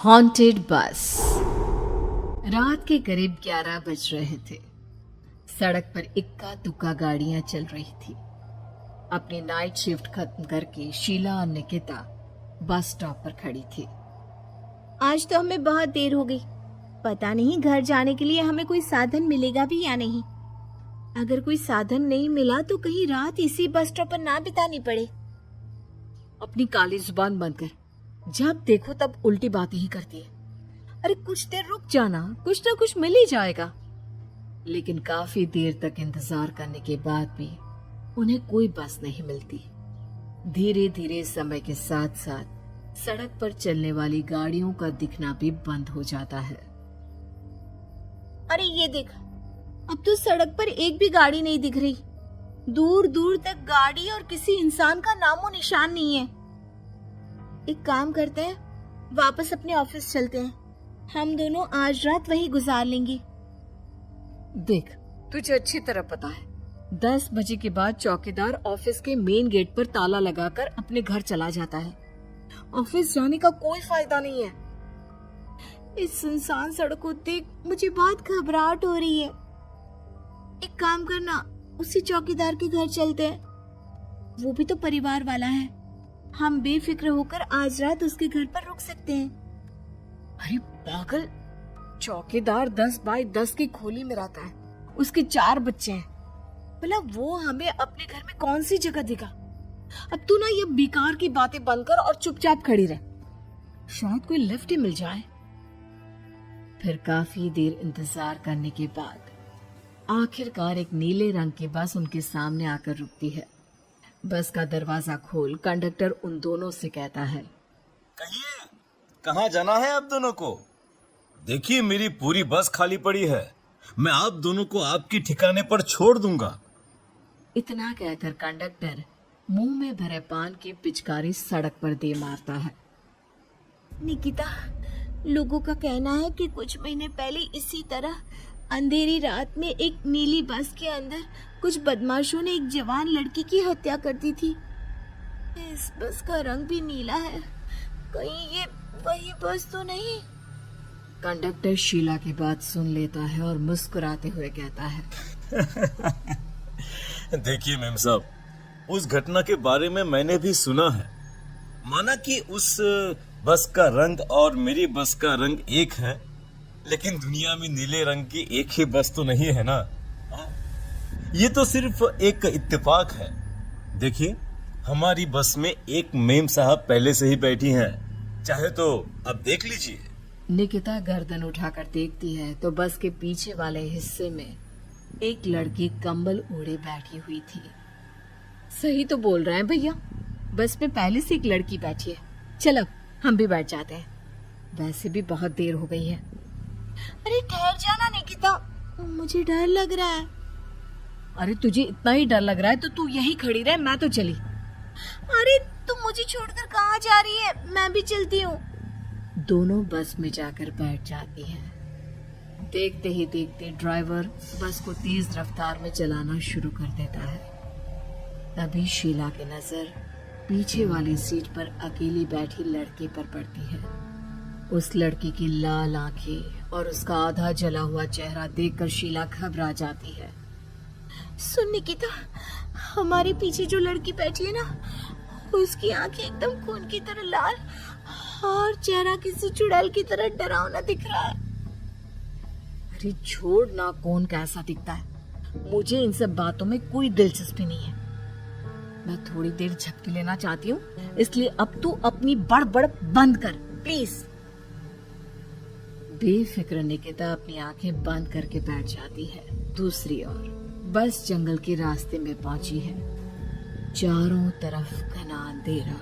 Haunted बस। रात के करीब 11 बज रहे थे। सड़क पर इक्का दुक्का गाड़ियां चल रही थी। अपनी नाइट शिफ्ट खत्म करके शीला और निकिता बस स्टॉप पर खड़ी थी। आज तो हमें बहुत देर हो गई। पता नहीं घर जाने के लिए हमें कोई साधन मिलेगा भी या नहीं। अगर कोई साधन नहीं मिला तो कहीं रात इसी बस स्टॉप पर ना बितानी पड़े। अपनी काली जुबान बंद कर। जब देखो तब उल्टी बातें ही करती है। अरे कुछ देर रुक जाना, कुछ ना कुछ मिल ही जाएगा। लेकिन काफी देर तक इंतजार करने के बाद भी उन्हें कोई बस नहीं मिलती। धीरे धीरे समय के साथ साथ सड़क पर चलने वाली गाड़ियों का दिखना भी बंद हो जाता है। अरे ये देख, अब तो सड़क पर एक भी गाड़ी नहीं दिख रही। दूर दूर तक गाड़ी और किसी इंसान का नामो निशान नहीं है। एक काम करते हैं, वापस अपने ऑफिस चलते हैं। हम दोनों आज रात वहीं गुजार लेंगे। देख, तुझे अच्छी तरह पता है 10 बजे के बाद चौकीदार ऑफिस के मेन गेट पर ताला लगाकर अपने घर चला जाता है। ऑफिस जाने का कोई फायदा नहीं है। इस सुनसान सड़क को देख मुझे बहुत घबराहट हो रही है। एक काम करना, उसी चौकीदार के घर चलते हैं। वो भी तो परिवार वाला है। हम बेफिक्र होकर आज रात उसके घर पर रुक सकते हैं। अरे पागल, चौकीदार 10 बाई 10 की खोली में रहता है। उसके 4 बच्चे हैं। भला वो हमें अपने घर में कौन सी जगह देगा। अब तू ना ये बेकार की बातें बंद कर और चुपचाप खड़ी रह। शायद कोई लिफ्ट ही मिल जाए। फिर काफी देर इंतजार करने के बाद आखिरकार एक नीले रंग की बस उनके सामने आकर रुकती है। बस का दरवाजा खोल कंडक्टर उन दोनों से कहता है, कहिए कहाँ जाना है आप दोनों को? देखिए मेरी पूरी बस खाली पड़ी है। मैं आप दोनों को आपके ठिकाने पर छोड़ दूंगा। इतना कहकर कंडक्टर मुंह में भरे पान की पिचकारी सड़क पर दे मारता है। निकिता, लोगों का कहना है कि कुछ महीने पहले इसी तरह अंधेरी रात में एक नीली बस के अंदर कुछ बदमाशों ने एक जवान लड़की की हत्या कर दी थी। इस बस का रंग भी नीला है। कहीं ये वही बस तो नहीं? कंडक्टर शीला की बात सुन लेता है और मुस्कुराते हुए कहता है, देखिए मेम साहब, उस घटना के बारे में मैंने भी सुना है। माना कि उस बस का रंग और मेरी बस का रंग एक है, लेकिन दुनिया में नीले रंग की एक ही बस तो नहीं है ना। ये तो सिर्फ एक इत्तेफाक है। देखिए, हमारी बस में एक मेम साहब पहले से ही बैठी हैं। चाहे तो अब देख लीजिए। निकिता गर्दन उठाकर देखती है तो बस के पीछे वाले हिस्से में एक लड़की कंबल ओढ़े बैठी हुई थी। सही तो बोल रहे हैं भैया, बस में पहले से एक लड़की बैठी है। चलो हम भी बैठ जाते हैं। वैसे भी बहुत देर हो गई है। अरे ठहर जाना निकिता, मुझे डर लग रहा है। अरे तुझे इतना ही डर लग रहा है तो तू यहीं खड़ी रह, मैं तो चली। अरे तुम मुझे छोड़कर कहाँ जा रही है? मैं भी चलती हूँ। दोनों बस में जाकर बैठ जाती हैं। देखते ही देखते ड्राइवर बस को तेज रफ्तार में चलाना शुरू कर देता है। तभी शीला की नजर पीछे वाली सीट पर अकेली बैठी लड़की पर पड़ती है। उस लड़की की लाल आंखें और उसका आधा जला हुआ चेहरा देखकर शीला घबरा जाती है। सुन निकिता, हमारे पीछे जो लड़की बैठी है ना, उसकी आंखें एकदम खून की तरह लाल और चेहरा किसी चुड़ैल की तरह डरावना दिख रहा है। अरे छोड़ ना, कौन कैसा दिखता है? मुझे इन सब बातों में कोई दिलचस्पी नहीं है। मैं थोड़ी देर झपकी लेना चाहती हूँ, इसलिए अब तू अपनी बड़बड़ बंद कर प्लीज। बेफिक्र निकिता अपनी आंखें बंद करके बैठ जाती है। दूसरी ओर बस जंगल के रास्ते में पहुंची है। चारों तरफ घना अंधेरा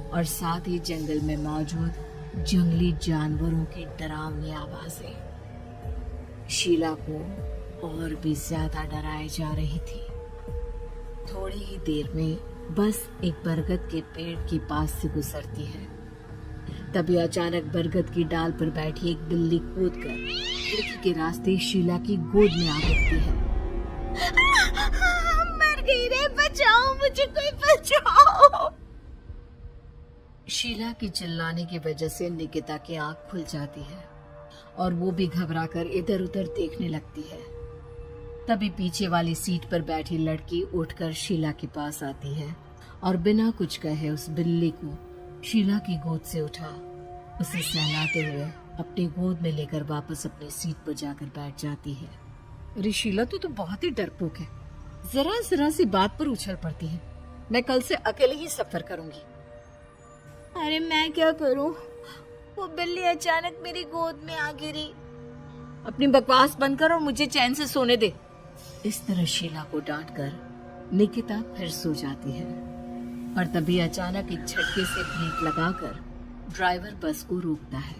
और साथ ही जंगल में मौजूद जंगली जानवरों की डरावनी आवाजें शीला को और भी ज्यादा डराए जा रही थी। थोड़ी ही देर में बस एक बरगद के पेड़ के पास से गुजरती है। तभी अचानक बरगद की डाल पर बैठी एक बिल्ली कूदकर खिड़की के रास्ते शीला की गोद में आ गिरती है। मर गई रे, बचाओ मुझे, कोई बचाओ। शीला की चिल्लाने की वजह से निकिता की आंख खुल जाती है और वो भी घबराकर इधर उधर देखने लगती है। तभी पीछे वाली सीट पर बैठी लड़की उठकर शीला के पास आती है और बिना कुछ कहे उस बिल्ली को शीला की गोद से उठा उसे सहलाते हुए अपनी गोद में लेकर वापस अपनी सीट पर जाकर बैठ जाती है। अरे शीला, तू तो बहुत ही डरपोक है। जरा जरा सी बात पर उछल पड़ती है। मैं कल से अकेले ही सफर करूंगी। अरे मैं क्या करूं? वो बिल्ली अचानक मेरी गोद में आ गिरी। अपनी बकवास बंद कर और मुझे चैन से सोने दे। इस तरह शीला को डांटकर निकिता फिर सो जाती है और तभी अचानक एक झटके से ब्रेक लगाकर ड्राइवर बस को रोकता है।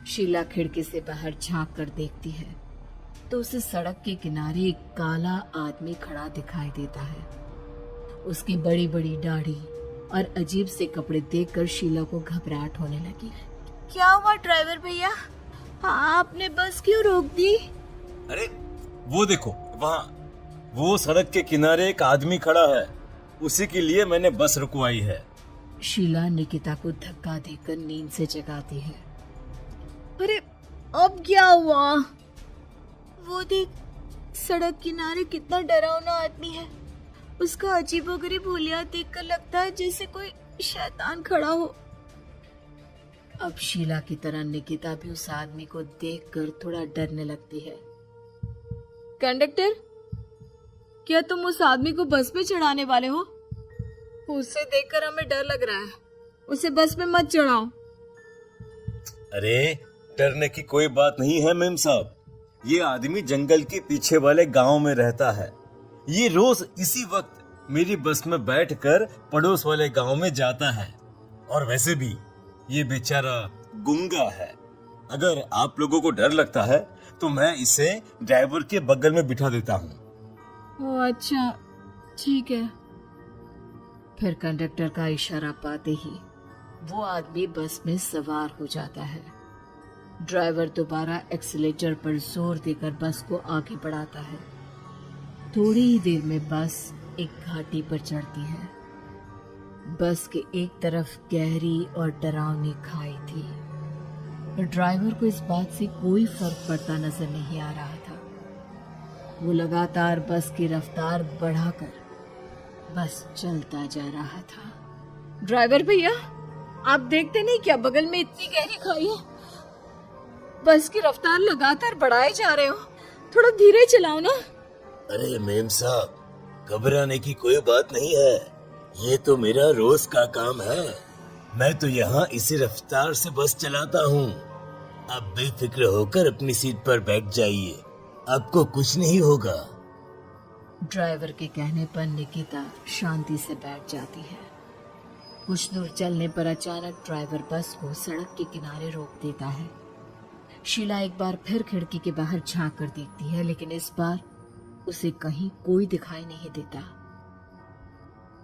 शीला खिड़की से बाहर झांक कर देखती है तो उसे सड़क के किनारे एक काला आदमी खड़ा दिखाई देता है। उसकी बड़ी बड़ी दाढ़ी और अजीब से कपड़े देखकर शीला को घबराहट होने लगी। क्या हुआ ड्राइवर भैया? हाँ, आपने बस क्यों रोक दी? अरे वो देखो, वहाँ वो सड़क के किनारे एक आदमी खड़ा है, उसी के लिए मैंने बस रुकवाई है। शीला निकिता को धक्का देकर नींद से जगाती है। अरे अब क्या हुआ? वो देख, सड़क किनारे कितना डरावना आदमी है। उसका अजीबोगरीब हुलिया देखकर लगता है जैसे कोई शैतान खड़ा हो। अब शीला की तरह निकिता भी उस आदमी को देखकर थोड़ा डरने लगती है। कंडक्टर, क्या तुम उस आदमी को बस में चढ़ाने वाले हो? उसे देखकर हमें डर लग रहा है। उसे बस में मत चढ़ाओ। अरे डरने की कोई बात नहीं है मेम साहब। ये आदमी जंगल के पीछे वाले गांव में रहता है। ये रोज इसी वक्त मेरी बस में बैठकर पड़ोस वाले गांव में जाता है। और वैसे भी ये बेचारा गूंगा है। अगर आप लोगों को डर लगता है तो मैं इसे ड्राइवर के बगल में बिठा देता हूँ। ओह अच्छा, ठीक है। फिर कंडक्टर का इशारा पाते ही वो आदमी बस में सवार हो जाता है। ड्राइवर दोबारा एक्सीलेटर पर जोर देकर बस को आगे बढ़ाता है। थोड़ी ही देर में बस एक घाटी पर चढ़ती है। बस के एक तरफ गहरी और डरावनी खाई थी और ड्राइवर को इस बात से कोई फर्क पड़ता नजर नहीं आ रहा था। वो लगातार बस की रफ्तार बढ़ाकर बस चलता जा रहा था। ड्राइवर भैया, आप देखते नहीं क्या बगल में इतनी गहरी खाई है? बस की रफ्तार लगातार बढ़ाए जा रहे हो। थोड़ा धीरे चलाओ ना। अरे मेम साहब, घबराने की कोई बात नहीं है। ये तो मेरा रोज का काम है। मैं तो यहाँ इसी रफ्तार से बस चलाता हूँ। आप बेफिक्र होकर अपनी सीट पर बैठ जाइए, आपको कुछ नहीं होगा। ड्राइवर के कहने पर निकिता शांति से बैठ जाती है। कुछ दूर चलने पर अचानक ड्राइवर बस को सड़क के किनारे रोक देता है। शीला एक बार फिर खिड़की के बाहर झांक कर देखती है, लेकिन इस बार उसे कहीं कोई दिखाई नहीं देता।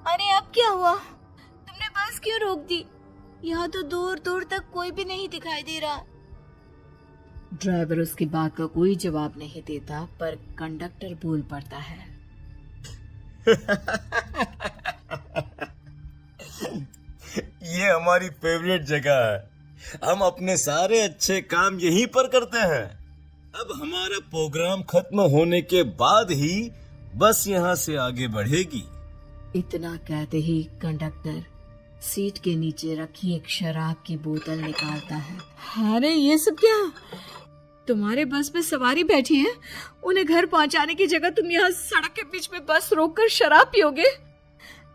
अरे अब क्या हुआ? तुमने बस क्यों रोक दी? यहाँ तो दूर दूर तक कोई भी नहीं दिखाई दे रहा। ड्राइवर उसकी बात का कोई जवाब नहीं देता, पर कंडक्टर बोल पड़ता है। ये हमारी फेवरेट जगह है। हम अपने सारे अच्छे काम यहीं पर करते हैं। अब हमारा प्रोग्राम खत्म होने के बाद ही बस यहाँ से आगे बढ़ेगी। इतना कहते ही कंडक्टर सीट के नीचे रखी एक शराब की बोतल निकालता है। अरे ये सब क्या? तुम्हारे बस में सवारी बैठी है, उन्हें घर पहुंचाने की जगह तुम यहाँ सड़क के बीच में बस रोककर शराब पियोगे?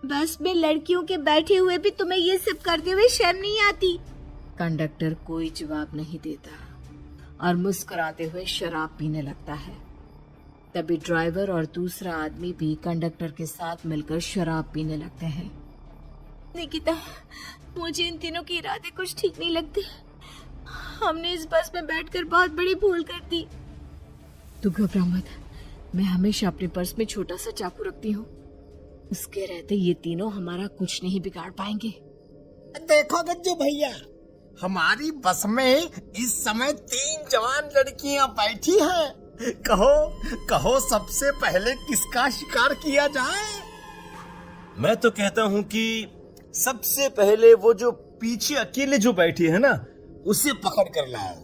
बस में लड़कियों के बैठे हुए भी तुम्हें ये सब करते हुए शर्म नहीं आती? कंडक्टर कोई जवाब नहीं देता और मुस्कुराते हुए शराब पीने लगता है। तभी ड्राइवर और दूसरा आदमी भी कंडक्टर के साथ मिलकर शराब पीने लगते हैं। निकिता, मुझे इन तीनों के इरादे कुछ ठीक नहीं लगते। हमने इस बस में बैठकर बहुत बड़ी भूल कर दी। तू घबरा मत, मैं हमेशा अपने पर्स में छोटा सा चाकू रखती हूँ। उसके रहते ये तीनों हमारा कुछ नहीं बिगाड़ पाएंगे। देखो गज्जू भैया, हमारी बस में इस समय 3 जवान लड़कियां बैठी हैं। कहो सबसे पहले किसका शिकार किया जाए? मैं तो कहता हूँ कि सबसे पहले वो जो पीछे अकेले जो बैठी है ना, उसे पकड़ कर लाओ।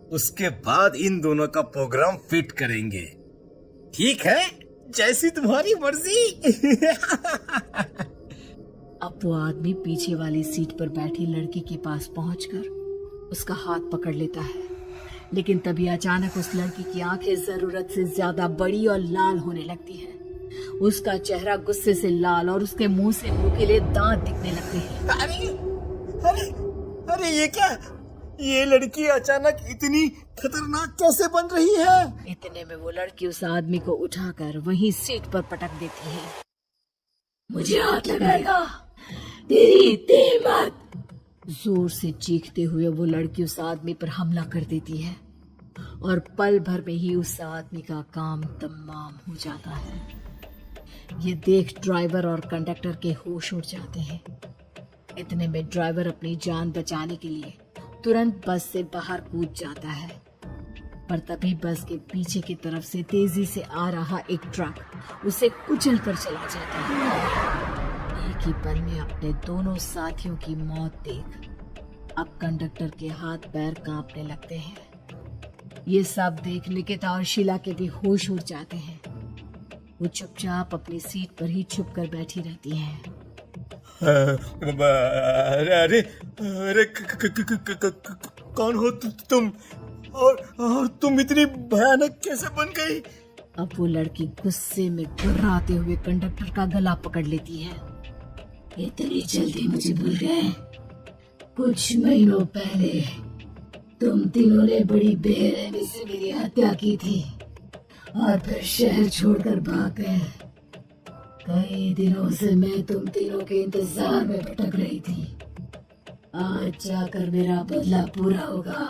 उसके बाद इन दोनों का प्रोग्राम फिट करेंगे। ठीक है, जैसी तुम्हारी मर्जी। अब वो आदमी पीछे वाली सीट पर बैठी लड़की के पास पहुंचकर उसका हाथ पकड़ लेता है, लेकिन तभी अचानक उस लड़की की आंखें जरूरत से ज्यादा बड़ी और लाल होने लगती हैं। उसका चेहरा गुस्से से लाल और उसके मुंह से नुकीले दांत दिखने लगते हैं। अरे अरे अरे, ये क्या? ये लड़की अचानक इतनी खतरनाक कैसे बन रही है? इतने में वो लड़की उस आदमी को उठाकर वहीं सीट पर पटक देती है। मुझे हाथ लगाएगा, तेरी इतनी हिम्मत! जोर से चीखते हुए वो लड़की उस आदमी पर हमला कर देती है और पल भर में ही उस आदमी का काम तमाम हो जाता है। ये देख ड्राइवर और कंडक्टर के होश उड़ जाते हैं। इतने में ड्राइवर अपनी जान बचाने के लिए तुरंत बस से बाहर कूद जाता है, पर तभी बस के पीछे की तरफ से तेजी से आ रहा एक ट्रक उसे कुचल कर चला जाता है। एक ही पल में अपने दोनों साथियों की मौत देख अब कंडक्टर के हाथ पैर कांपने लगते हैं। ये सब देख निकिता और शीला के भी होश उड़ जाते हैं। वो चुपचाप अपनी सीट पर ही छुप कर बैठी रहती हैं। अरे अरे अरे, कौन हो तुम? और तुम इतनी भयानक कैसे बन गई? अब वो लड़की गुस्से में गुर्राते हुए कंडक्टर का गला पकड़ लेती है। इतनी जल्दी मुझे भूल गए? कुछ महीनों पहले तुम तीनों ने बड़ी बेरहमी से मेरी हत्या की थी और फिर शहर छोड़कर भाग गए। कई दिनों से मैं तुम तीनों के इंतजार में भटक रही थी। आज जाकर मेरा बदला पूरा होगा।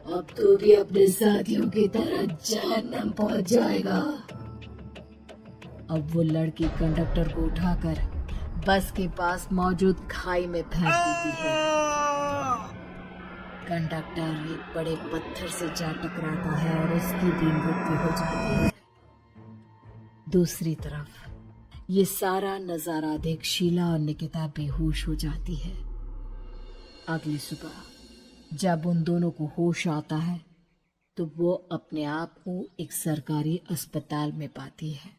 अब तू भी अपने साथियों की तरह जहन्नम पहुंच जाएगा। अब वो लड़की कंडक्टर को उठाकर बस के पास मौजूद खाई में फेंक देती है। कंडक्टर एक बड़े पत्थर से जा टकराता है और उसकी भी मृत्यु हो जाती है। दूसरी तरफ ये सारा नजारा देख शीला और निकिता बेहोश हो जाती है। अगली सुबह जब उन दोनों को होश आता है तो वो अपने आप को एक सरकारी अस्पताल में पाती है।